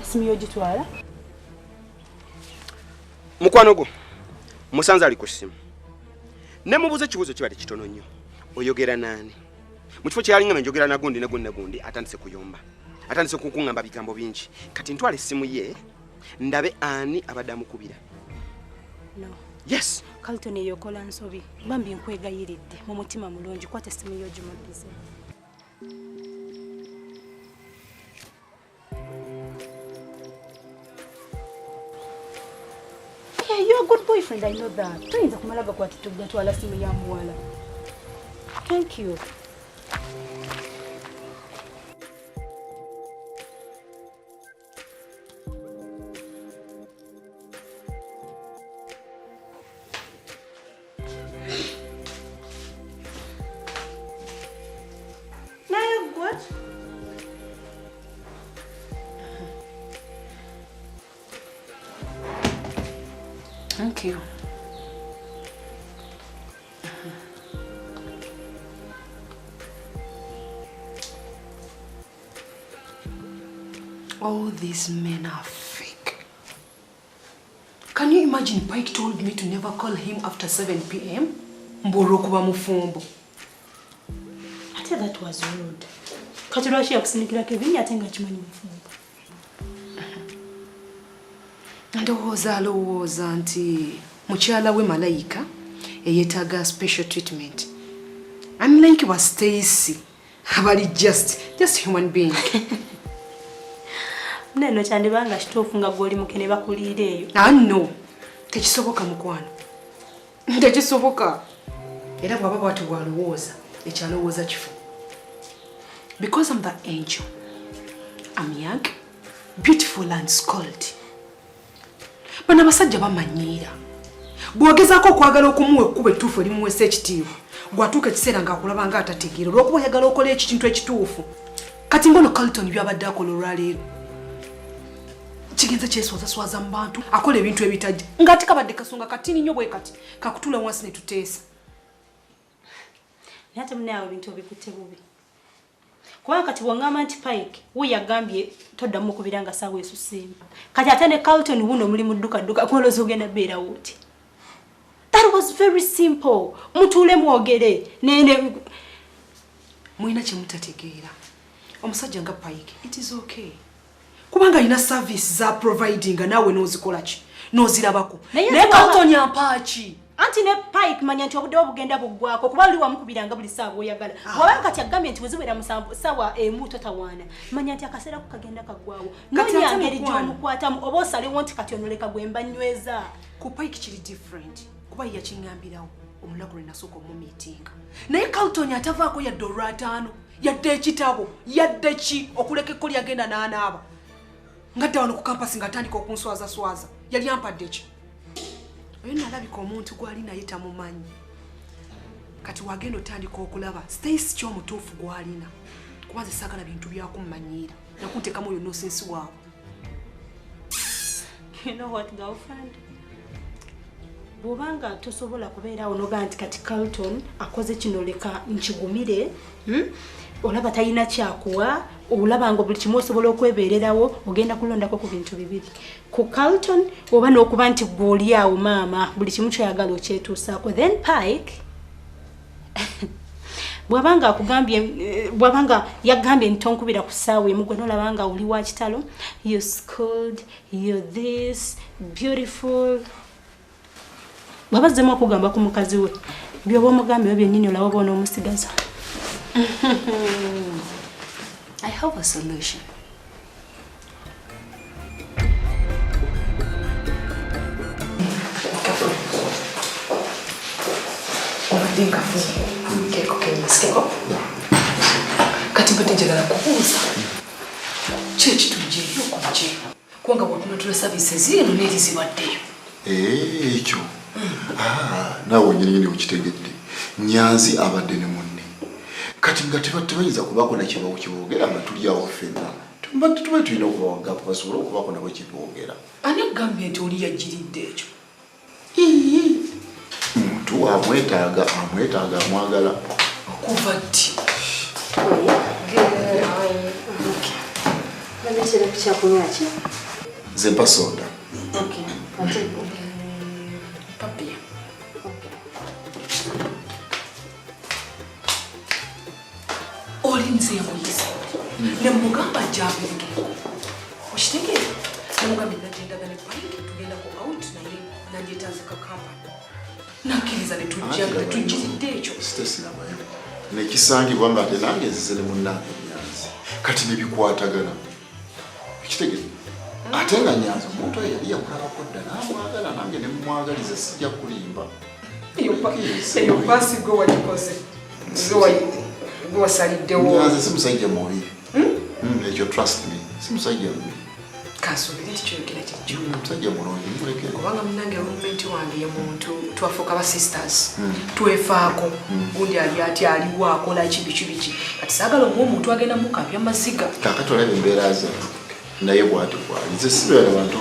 Essimu y'ogitwala? Mukwano gwo musanze ali ku ssimu. Ne mubuuza ekibuuzo kibadde kitono nnyo. Oyogera naani? Mu kifo kyalinga njogera na gundi ne gundi atandise kuyomba. Atandise kukuŋŋamba bigambo bingi. Kati ntwala essimu ye ndabe ani abadde amukubira. No. Yes. Carlton eyo kola nsobi. Bambi nkwegayiridde mu mutima mulungi kwata essimu y'ogimuddize. Yeah, you're a good boyfriend, I know that. Tuyinza kumalaga kwati tugatwala ssimu ya muwala. Thank you. Thank you. All these men are fake. Can you imagine Pike told me to never call him after 7 p.m? Mboro kuba mufumbo. Ate that was rude. Kati lwaki yakusinikira Kevin ate nga kimanyi mufumbo. Ndowooza nti mukyala we malayika eyetaaga special treatment. Unlike wa Stacy, abali just human being. Neno kyandibanga kituufu nga gw'oli mukene bakuliira eyo. No, tekisoboka mukwano. Tekisoboka. Era bw'aba bw'ati bw'alowooza, ekyalowooza kifu. Because I'm the angel, I'm young, beautiful and scolded. Bana basajja bamanyiira. Bw'ogezaako okwagala okumuwa ekkubo ettuufu erimuweesa ekitiibwa, gwatuuka ekiseera ng'akulaba nga atategeera olw'okuba oyagala okola ekintu ekituufu. Kati ngono Carlton by'abadde akola olwaleero. Kigenza kyeswazaswaza mu bantu, akola ebintu ebitajja. Ng'ate kabadde kasonga katini nnyo bwe kati, kakutula wansi ne tuteesa. Naye ate munaawe ebintu obikutte bubi. Kubanga kati bw'ongamba nti Pike, we yagambye toddamu okubira nga saawa esuseemu. Kati ate ne Carlton wuno muli mu dduka kwolooza ogenda beerawo oti. That was very simple. Mutuule mwogere. Mulina kye mutategeera. Omusajja nga Pike, it is okay. Kubanga alina service za providing naawe n'ozikola ki? N'ozirabako. Naye Carlton yampaaki. Anti ne Pike manya nti obudde bugenda buggwako kuba oli wamukubiranga buli ssaawa oyagala. Bw'obanga kati agambye nti weziwera musanvu ssaawa emu totawaana. Manya nti akaseera ku kagenda kaggwawo. Noonya ngeri gy'omukwatamu oba osalewo nti kati onoleka gwe mbanyweza. Ku Pike kiri different. Kuba yakiŋŋambirawo omulago lwe nasooka omumiitinga. Naye Carlton atavaako yadde olw'ataano, yadde ekitabo, yadde ki okuleka ekkoli agenda n'anaaba. Ngadde wano ku kampasi ng'atandika okunswazaswaza. Yali ampadde ki? Oyo nalabika omuntu gw'ali naye tamumanyi. Kati wagenda otandika okulaba Stacy ky'omutuufu gw'alina. Kuba nze saagala bintu byakummanyiira. Nakunteekamu oyo nosensi waabwe. You know what, girlfriend? Bw'obanga tosobola kubeerawo noga nti kati Carlton akoze kino leka nkigumire, olaba talina kyakuwa, olaba nga buli kimu osobola okwebeererawo, ogenda kulondako ku bintu bibiri. Ku Carlton oba n'okuba nti gw'oli awo maama buli kimu kyoyagala okyetuusaako. Then Pike bw'abanga yagambye nti tonkubira ku ssaawa emu gwe n'olaba nga oli wa kitalo, you're schooled, you're this, beautiful. Bwabazzemu okugamba ku mukazi we. Byoba omugambye byennyini olaba bona omusigaza. I have a solution. Kati mbadde njagala kubuuza ki ekituggyeyo okujje kubanga watunatula services eno n'erizibaddeyo ekyo naawe onyininyini ukitegedde Nyanzi abadde ne munne kati nga tebayinza kubaako na kiboogera nga tuli awo ffenna tubadde tuba tulina okubawagapu basobole okubaako nabo kiboogera ani akugambye nti oli yajjiridde ekyo muntu amwetaaga amwagala okuva ddi nze mpa soda papiya oli nze yamuyisa nemugamba jabinge okitegeera nemugambye nagendaga ne banki tugenda ku out naye nagyetazika kampani nakkiriza netujjiridde ekyo sitesinabayo nekisangibwa nga ate nange nzize ne munnange Nyanzi kati nebikwatagana ekitegeera ate nga Nyanzi omuntu oyo yali yakulabako dda n'amwagala nange ne mumwagaliza sijja kulimba eyo basi gwe wagikoze gwe wasaliddewo Nyanzi si musajja mubi ekyo trust me si musajja mubi kansubire kikyogera kijjo musajja mulungi mulekere kubanga munange roommate wange ye muntu twafuuka ba sisters twefaako gundi ali ati aliwo akola kibiki kati saagala omuwa omuntu agenda mukabya maziga kakati olaba embeera ze naye bwati bwali nze sibeera abantu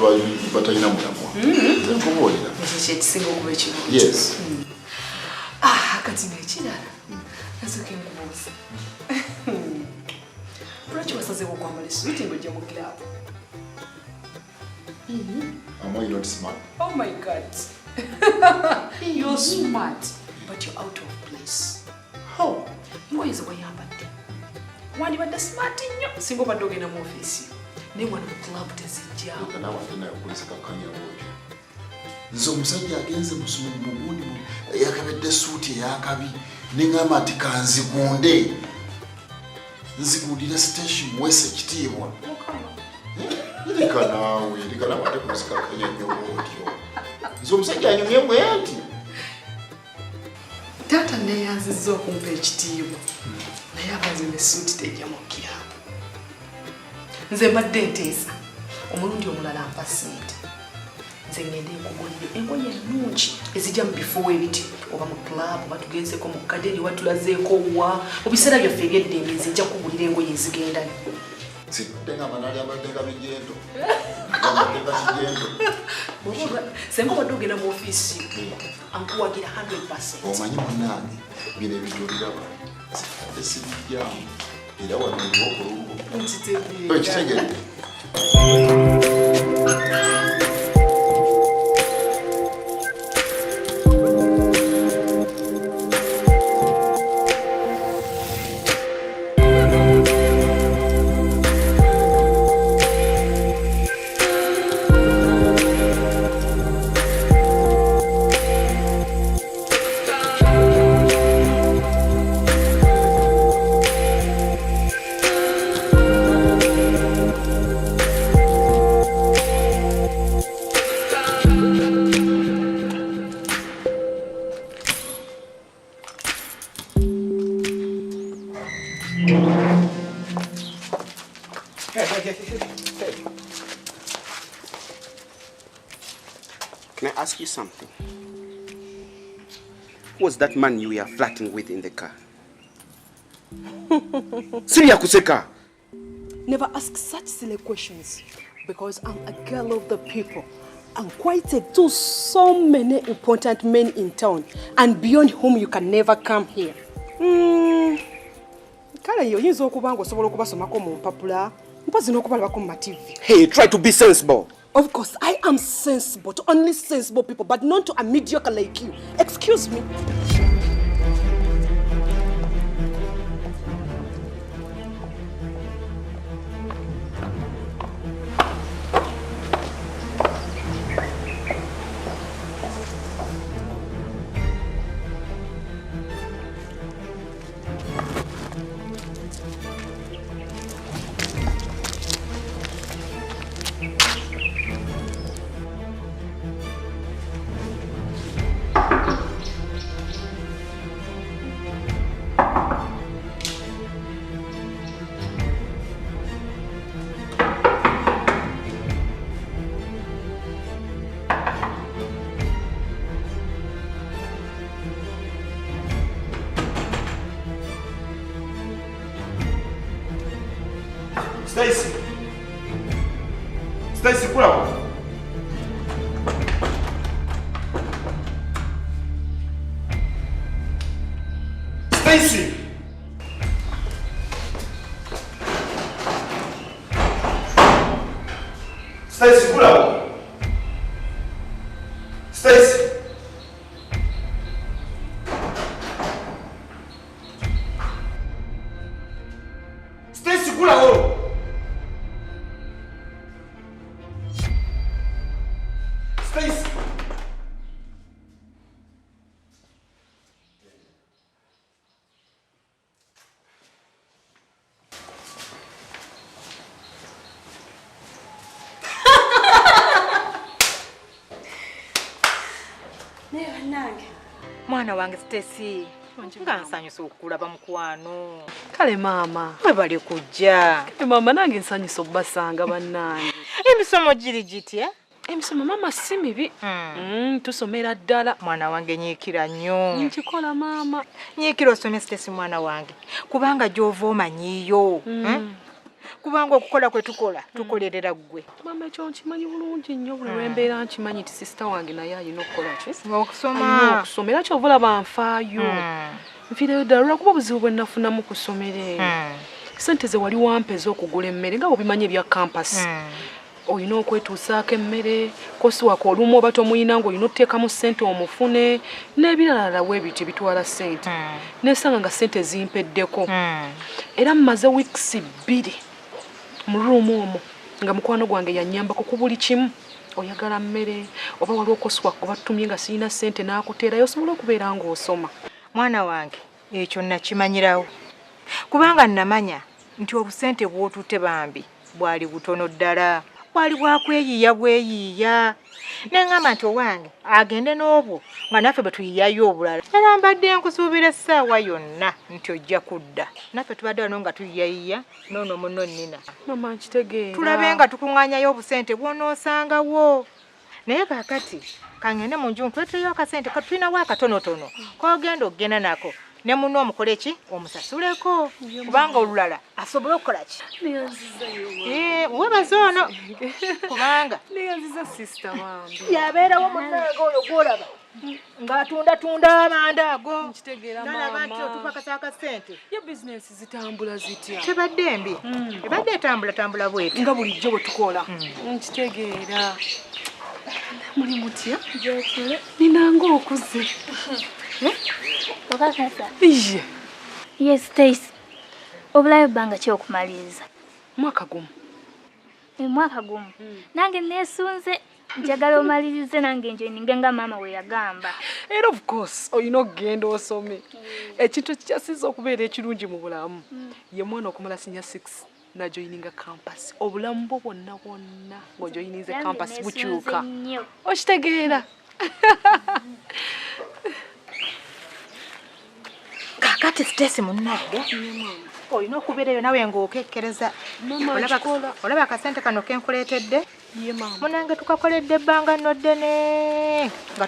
batalina mulamwa nze nkubuulira ekyo kyekisinga okuba ekirungi yes kati nekirala nasooka enkubuuza lwaki wasazeewo okwambala esuuti ng'ojja mu kiraabu Am I not smart? Oh my God. You're smart, but you're out of place. How? Ngoye ze wayambadde. Wandibadde smart nnyo singa obadde ogenda mu ofiisi. Naye wano mu club tezijja. Nawe ate naye okulisa kakanya bwotyo. Nze omusajja agenze mu gundi yakabedde suuti eyakabi neŋŋamba nti kanzigunde. Nzigundira station wese ekitiibwa. Lika nawe ate kumusika kakanya nnyo bwotyo. Nze omusajja anyumye bwenti. Taata neyanzizza okumpa ekitiibwa. Naye abazimba essuuti tejja mu kiraabu. Nze mbadde nteesa omulundi omulala mpa ssente. Nze ngende nkugulire engoye ennungi ezijja mu bifo ebiti oba mu club oba tugenzeko mu kaderi watulazeeko wa mu biseera byaffe eby'eddembe nzijja kugulira engoye ezigenda. Situdde nga manali abadde nga bijendo. Senga obadde ogenda mu ofiisi ankuwagira 100%. Omanyi munnange bino ebintu obiraba sifadde sibijjamu era wano olwokulungu ekitegedde Can I ask you something? Who was that man you were flirting with in the car? Siria kuseka. Never ask such silly questions because I'm a girl of the people. I'm quite to so many important men in town and beyond whom you can never come here. Kale yoyinza okuba ng'osobola okubasomako mu mpapula mpazi n'okubalabako mu ma-TV. Hey, try to be sensible. Of course, I am sensible to only sensible people, but not to a mediocre like you. Excuse me. Stacy. Stacy, kula. Stacy. Stacy, kula. Stacy. Stacy, kula. Stacy. Mwana wange Stacy, nga nsanyusa okulaba mukwano. Kale maama. Mwe bali kujja. Maama nange nsanyusa obbasanga bannange. Emisomo giri gitya? Emisomo maama si mibi. Tusomera ddala. Mwana wange nyiikira nnyo. Nkikola maama. Nyiikira osome Stacy mwana wange. Kubanga gy'ova omanyiyo. Kubanga okukola kwe tukolerera ggwe. Maama ekyo nkimanyi bulungi nnyo buli lwembeera nkimanyi ti sisita wange naye alina okukola ki? Okusoma. Okusomera kyova olaba nfaayo. Nfiireyo ddala lwakuba obuzibu bwe nafunamu ku ssomero. Ssente ze wali wampeza okugula emmere nga bw'obimanyi ebya kampasi. Olina okwetuusaako emmere, kosi wako olumu oba tomuyina ng'olina okuteekamu ssente omufune, n'ebirala weebiti bitwala ssente. Neesanga nga ssente zimpeddeko. Era mmaze wiikisi 2 mu ruumu omwo nga mukwano gwange yannyambako ku buli kimu. Oyagala mmere oba waliwo kosi wako batutumye nga sirina ssente n'akuteerayo osobola okubeera ng'osoma. Mwana wange ekyo nakimanyirawo. Kubanga namanya nti obusente bw'otutte bambi bwali butono ddala. Bwali bwakweyiiya bweyiiya. Neŋŋamba nti owange agende n'obwo nga naffe bwe tuyiyayo obulala. Era mbadde nkusuubira essaawa yonna nti ojja kudda. Naffe tubadde wano nga tuyiyayiya noono munno nnina. Mama nkitegeera. Tulabe nga tukuŋŋaanyayo obusente bw'onoosangawo. Naye kaakati kangende mu nju ntweteyo akasente katulinawo akatonotono k'ogenda okgenda nako. Ne munno omukole ki? Omusasuleko. Kubanga olulala asobola okukola ki? Webaze ono. Kubanga neyanziza sisita wange. Yabeerawo munnange oyo gw'olaba ng'atunda amanda ago. Nkitegeera Nalaba nti maama. otupakasa akasente. Ye bizinensi zitambula zitya? Tebadde mbi. Ebadde etambula bweti. Nga bulijjo bwe tukola. Nkitegeera. Muli mutya? Ninanga okuze. Okakasa. Iye. Yes, Stacy. Obulayo bbanga ki okumaliriza? Mwaka gumu. Mwaka gumu. Nange neesunze njagala omalirize nange njoyininge nga maama we yagamba. Era of course olina okugenda osome. Ekintu kyasiza okubeera ekirungi mu bulamu ye mwana okumala sinya 6 na joininga campus. Obulamu bwo bwonna bwonna ng'ojoyininze campus bukyuka. Okitegeera. Kakati Stacy munnange. Olina okubeerayo nawe ng'okekkereza. Olaba akasente kano kenkuleetedde? Ye maama. Munnange tukakoledde ebbanga nno ddene nga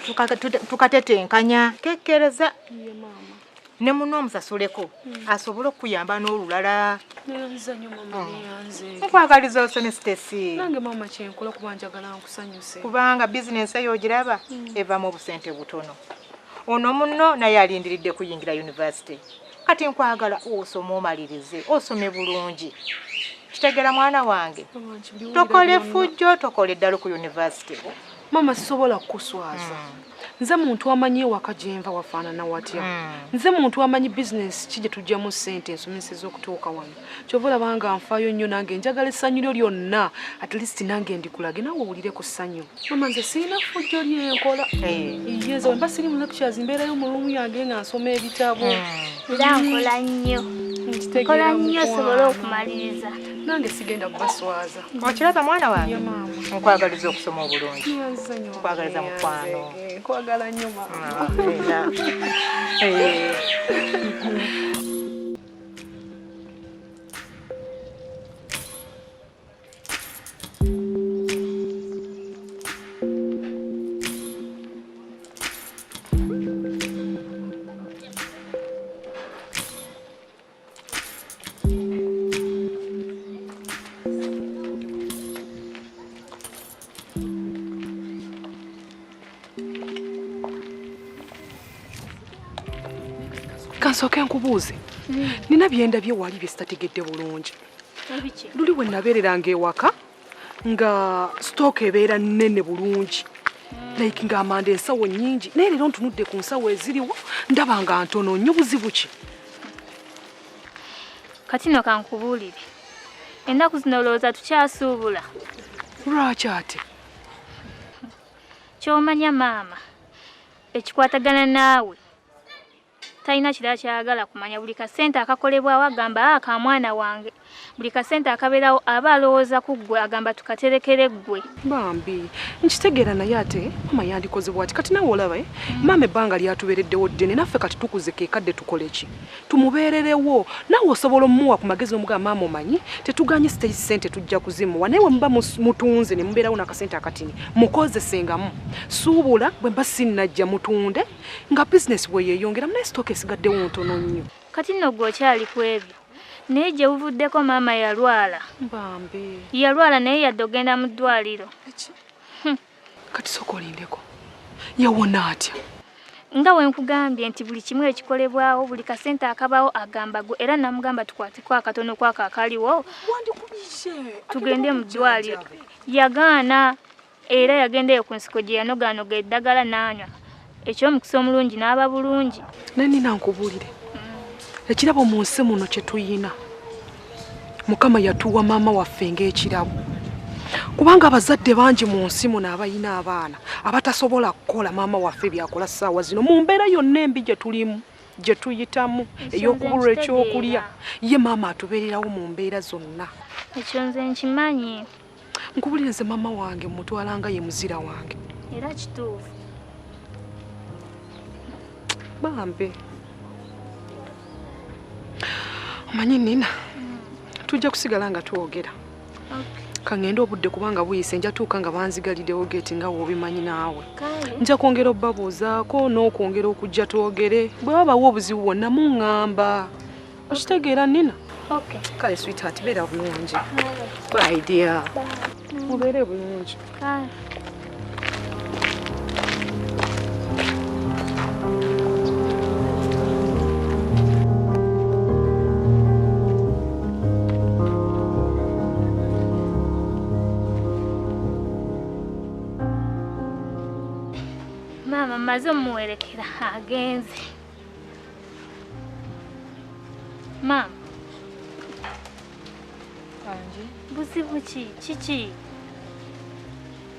tukatetenkanya. Kekkereza. Ye maama. Ne munno omusasuleko asobole okuyamba n'olulala. Neyanziza nnyo maama neyanze. Nkwagaliza osome Stacy. Nange maama kyenkola kuba njagala nkusanyuse. Kubanga bizinensi eyo ogiraba evamu obusente butono. Ono munno naye alindiridde kuyingira university. Kati nkwagala osome omalirize, osome bulungi. Kitegeera mwana wange. Tokole fujjo, tokole ddala ku university. Mama sisobola kukuswaza. Nze muntu amanyi ewaka gyenva wafaanana watya. Nze muntu amanyi bizinensi ki gye tujjamu ssente ensomeseza okutuuka wano. Kyova olaba nga nfaayo nnyo nange njagala essanyu lyo lyonna at least nange ndikulage nawe owulire ku ssanyu. Mama nze sirina fujjo lyenkola. Nze bwe mba siri mu lectures mbeerayo mu luumu yange nga nsoma ebitabo. Era nkola nnyo. Nkola nnyo sobole okumaliriza. Nange sigenda kubaswaza. Okiraba mwana wange? Ye maama. Nkwagaliza okusoma obulungi. Neyanziza nnyo. Nkwagaliza mukwano. Nkwagala nnyo maama. Kansoke nkubuuze. Nina byendabye wali byestategedde bulungi. Luli we nabeereranga ewaka nga stock ebeera nnene bulungi. Like nga amanda ensawo nnyingi. Naye leero ntunudde ku nsawo eziriwo ndaba nga ntono nnyo buzibu ki? Kati no kankubuulire. Ennaku zino olowooza tukyasuubula. Lwaki ate? Ky'omanya maama, ekikwatagana naawe talina kirala kyayagala kumanya. Buli kasente akakolebwawo agamba ka mwana wange. Buli kasente akabeerawo aba alowooza ku ggwe agamba tukaterekere ggwe. Bambi, nkitegeera naye ate mama yandikoze bw'ati. Kati nawe olaba maama ebbanga lyatubeereddewo ddene naffe kati tukuze keekadde tukole ki? Tumubeererewo. Nawe osobola omuwa ku magezi omugamba maama omanyi tetuganye stage sente tujja kuzimuwa. Naye muba mutunze ne mubeerawo n'akasente akatini mukozesengamu. Suubula bwe mba sinnajja mutunde nga bizinesi bwe yeeyongeramu naye sitooka esigaddewo ntono nnyo. Kati nno gwe okyali ku ebyo. Naye gye buvuddeko maama yalwala. Bambi. Yalwala naye yadde ogenda mu ddwaliro. Kati sooka olindeko. Yawona atya? Nga we nkugambye nti buli kimu ekikolebwawo buli kasente akabawo agamba gwe era namugamba tukwateko akatono kwako akaliwo. Wandikubishe. Tugende mu ddwaliro. Yagaana era yagendeyo ku nsiko gye yanoganoga eddagala n'anywa. Eky'omukisa omulungi n'aba bulungi. Naye nina nkubuulire. Ekirabo mu nsi muno kye tuyina. Mukama yatuwa maama waffe ng'ekirabo. Kubanga abazadde bangi mu nsi muno abayina abaana abatasobola kukola maama waffe byakola ssaawa zino mu mbeera yonna embi gye tulimu gye tuyitamu ey'okubulwa ekyokulya. Ye maama atubeererawo mu mbeera zonna. Ekyo nze nkimanyi. Nkubulire nze maama wange mutwalanga ye muzira wange. Era kituufu. Bambi. Omanyi Nina, tujja kusigala nga twogera. Kangende obudde kubanga buyise nja tuuka nga banzigaliddewo geeti nga wobimanyi naawe. Nja kwongera obbabuuzaako n'okwongera okujja twogere. Bwe wabawo obuzibu bwonna muŋŋamba. Okitegeera Nina? Kale sweetheart beera bulungi. Bye dear. Mubeere bulungi. Maama maze omuwerekera agenze. Maama. Anji. Buzibu ki? Kiki?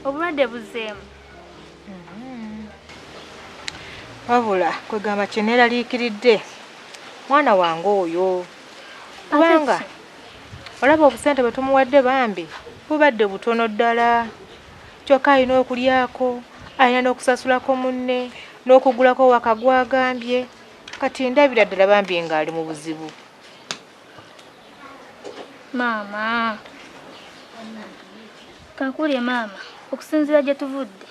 Obulwadde buzeemu. Wabula kwegamba kye neeraliikiridde mwana wange oyo. Kubanga olaba obusente bwe tumuwadde bambi bubadde butono ddala. Kyokka alina okulyako. Ayina n'okusasulako munne n'okugulako waka gwagambye. Kati ndabira ddala bambi ng'ali mu buzibu. Maama. Kankule maama, okusinziira gye tuvudde.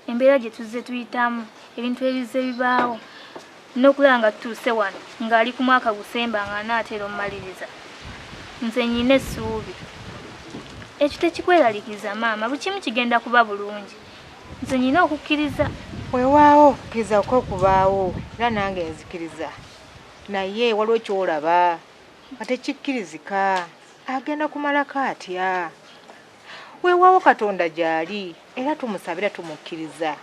Embeera gye tuzze tuyitamu, ebintu ebize bibaawo. N'okulaba nga tutuuse wano ng'ali ku mwaka gusemba nga anaatera omumaliriza. Nze nnyina essuubi. Ekyo tekikweraliikiriza maama, buli kimu kigenda kuba bulungi. Nze nnyina okukkiriza. Weewaawo okukkiriza okubaawo era nange nzikiriza. Naye waliwo ky'olaba nga tekikkirizika. Agenda kumalako atya? Weewaawo Katonda gyali era tumusabira tumukkiriza.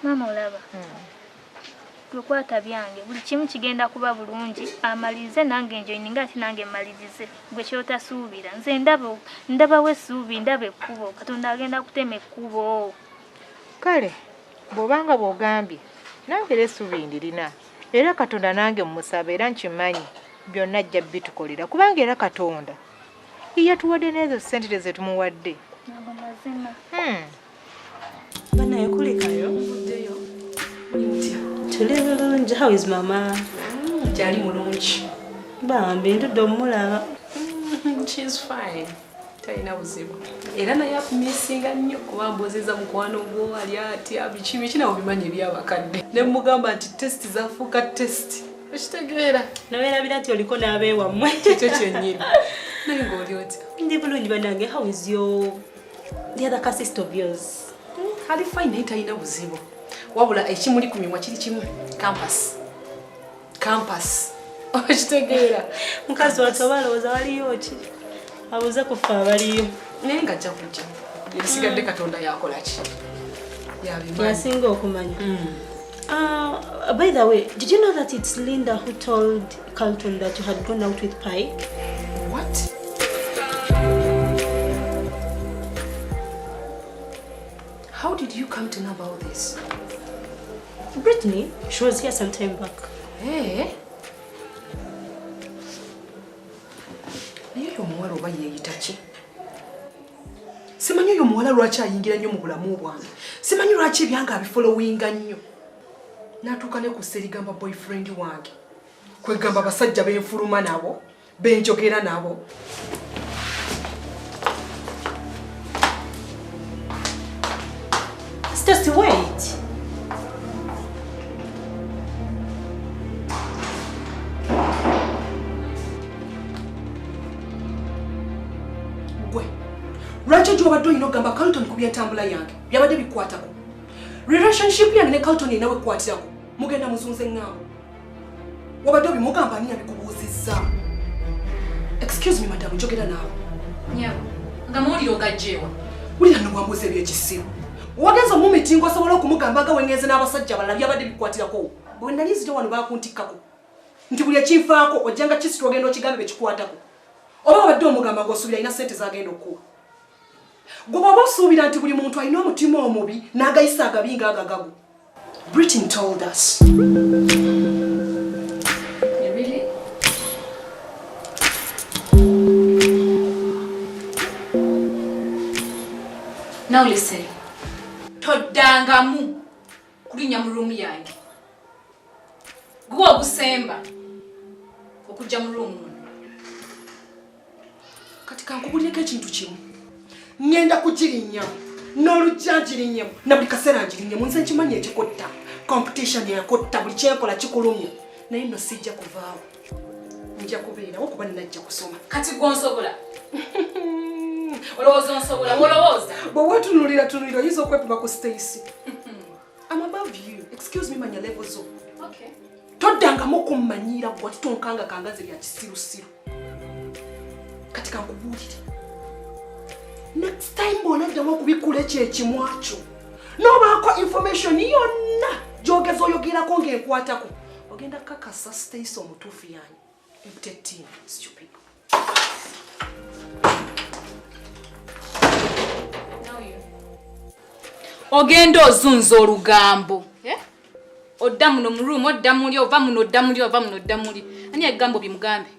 Maama olaba. Tukwata byange buli kimu kigenda kuba bulungi amalize nange njoyininga ati nange malirize gwe kyotasuubira nze ndaba essuubi ndaba ekkubo Katonda agenda kutema ekkubo. Kale bw'obanga bw'ogambye nange essuubi ndirina era Katonda nange mmusaba era nkimanyi byonna ajja bitukolera kubanga era Katonda yatuwadde n'ezo ssente ze tumuwadde. Banaye kulekayo muddeyo. Tuli bulungi. How is mama? Gyali mulungi. Bambi ntudde omulaba. She's fine. Talina buzibu. Era naye akumisinga nnyo kuba mbozeza mukwano gwo ali atya biki nawe bimanyi ebyabakadde. Ne mugamba nti test zafuuka test. Okitegeera. Nabeerabira nti oliko n'abeewammwe. Kikyo kyennyini. Naye ng'oli otya? Ndi bulungi bannange. How is the other sister of yours? Ali fine naye talina buzibu. wabula ekimuli ku mimwa kiri kimu campus okitegeera mukazi wattu balowooza waliyo ki abuze kufa abaliyo naye nga ajja kujja ebisigadde katonda yakola ki yasinga okumanya. By the way, did you know that it's Linda who told Carlton that you had gone out with Pike? What? How did you come to know about this? Brittany, she was here some time back. Hey? Naye oyo omuwala oba yeeyita ki? Simanyi oyo omuwala lwaki ayingira nnyo mu bulamu bwange. Simanyi lwaki ebyanga abifolowinga nnyo. N'atuuka ne ku serigamba boyfriend wange. Kwegamba abasajja benfuluma nabo, benjogera nabo. Just wait. Gwe. Lwaki gy'obadde olina ogamba Carlton ku by'entambula yange byabadde bikwatako. Relationship yange ne Carlton inawe kwatako. Mugenda muzunze ng'abo. Wabadde obimugamba ani abikubuuzizza. Excuse me madam, njogera naawe. Nyabo, nga muwulire ogajjeewa. Wulira n'obwambuuza eby'ekisiru. Wagenza mu mitingo asobola okumugamba nga wengenze n'abasajja balala byabadde bikwatirako. Bwe nali nzija wano baakuntikkako. Nti buli ekinfaako ojjanga kisitu ogenda okigambe bekikwatako. Oba wabadde omugamba ng'osuubira alina ssente z'agenda okuwa. Gwe bw'oba osuubira nti buli muntu alina omutima omubi n'agayisa agabi ng'agagagu. Britain told us. Really? Now listen. Toddangamu kulinnya mu room yange. Gwe ogusemba okujja mu room muno. Kati kankubulireko ekintu kimu. Ngenda kugirinnya n'olujja ngirinnyemu na buli kaseera ngirinnyemu nze nkimanyi ekikotta. Competition yakotta buli kyenkola kikulumya. Naye nno sijja kuvaawo. Nja kubeerawo kuba nnajja kusoma. Kati gw'onsobola? Olowooza onsobola? Olowooza? Bwe tunulira oyinza okwepima ku Stacy. I'm above you. Excuse me, manya level zo. Okay. Toddangamu kummanyiira gwe tonkanga kangaze bya kisirusiru. Kati kankubuulire. Next time bw'onaddamu okubikula ekyo ekimwakyo. N'obaako information yonna gy'ogeza oyogerako ng'enkwatako. Ogenda kakasa Stacy omutuufu yanyi. Empty stupid. Ogenda ozunza olugambo. Odda muno mu room, odda muli, ova muno, odda muli, ova muno, odda muli. Ani ebigambo bimugambe?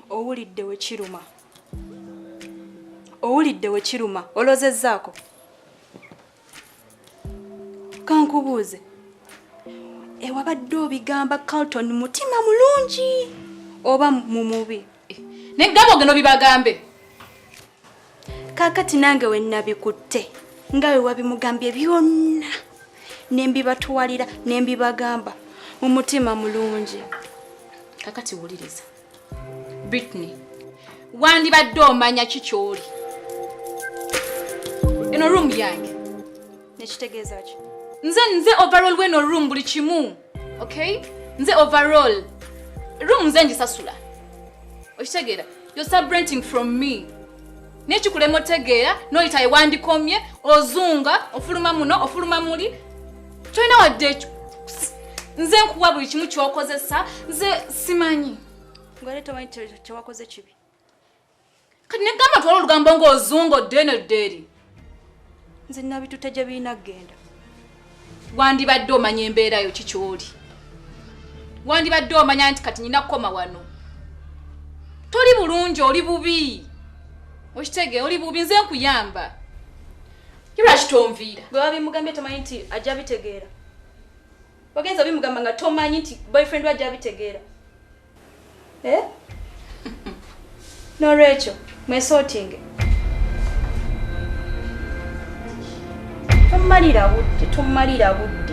Owulidde we kiruma. Owulidde we kiruma. Olozezzaako. Kankubuuze. Ewabadde obigamba Carlton mutima mulungi oba mumubi? N'ebigambo geno bibagambe. Kakati nange we nabikutte nga we wabimugambye byonna nembibatwalira nembibagamba mu mutima mulungi. Kakati wuliriza. Brittany, wandibadde omanya kikyoli. Eno room yange. Nekitegeeza ki? Nze overall weno room buli kimu. Okay? Nze overall. Room nze ngisasula. Okitegeera? You're subrenting from me. Nekikulema otegeera n'oyita ewandikomye ozunga ofuluma muno ofuluma muli. Toyina wadde nze nkuwa buli kimu ky'okozesa nze simanyi. Ngole tomanyi kyewakoze kibi. Kati negamba twala olugambo ng'ozunga oddene dderi. Nze nabitutte gye birina kgenda. Wandibadde omanya embeera yo kikyoli. Wandibadde omanya nti kati nyina kukoma wano. Toli bulungi oli bubi. Oshitege oli bubi nze nkuyamba. Kibula kitonviira. Gwe wabimugambye tomanyi nti ajja bitegeera. Wagenza bimugamba nga tomanyi nti boyfriend we ajja bitegeera. N'olwekyo mwesootinge. Tomalira budde.